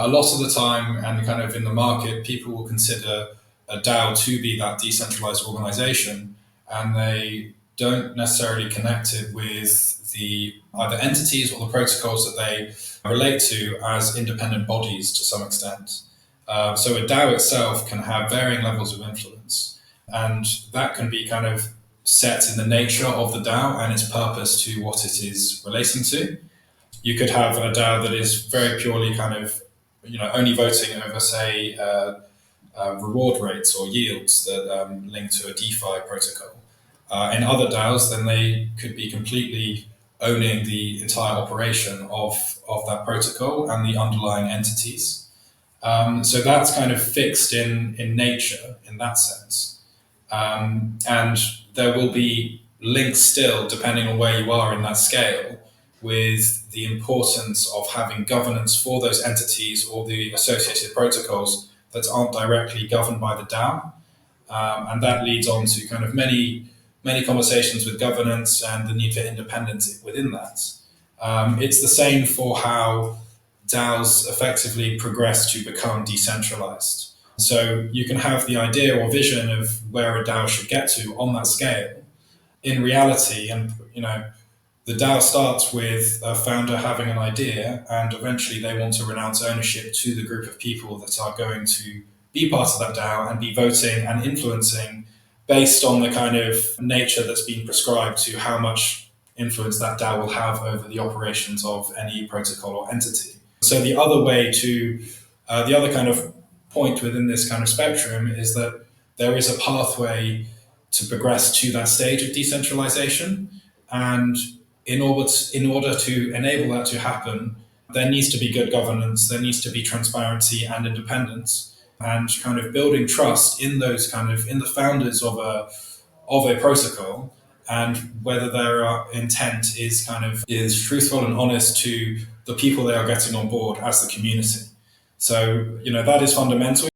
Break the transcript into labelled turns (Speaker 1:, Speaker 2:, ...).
Speaker 1: A lot of the time, and kind of in the market, people will consider a DAO to be that decentralized organization, and they don't necessarily connect it with the either entities or the protocols that they relate to as independent bodies to some extent. So a DAO itself can have varying levels of influence, and that can be kind of set in the nature of the DAO and its purpose to what it is relating to. You could have a DAO that is very purely kind of, only voting over, say, reward rates or yields that link to a DeFi protocol. In other DAOs, then they could be completely owning the entire operation of that protocol and the underlying entities. So that's kind of fixed in nature in that sense. And there will be links still, depending on where you are in that scale, with the importance of having governance for those entities or the associated protocols that aren't directly governed by the DAO. And that leads on to kind of many conversations with governance and the need for independence within that. It's the same for how DAOs effectively progress to become decentralized. So you can have the idea or vision of where a DAO should get to on that scale. In reality, and the DAO starts with a founder having an idea, and eventually they want to renounce ownership to the group of people that are going to be part of that DAO and be voting and influencing based on the kind of nature that's been prescribed to how much influence that DAO will have over the operations of any protocol or entity. So the other way to, the other kind of point within this kind of spectrum is that there is a pathway to progress to that stage of decentralization. And in order to enable that to happen, there needs to be good governance, there needs to be transparency and independence, and kind of building trust in those in the founders of a protocol, and whether their intent is truthful and honest to the people they are getting on board as the community. So, that is fundamental.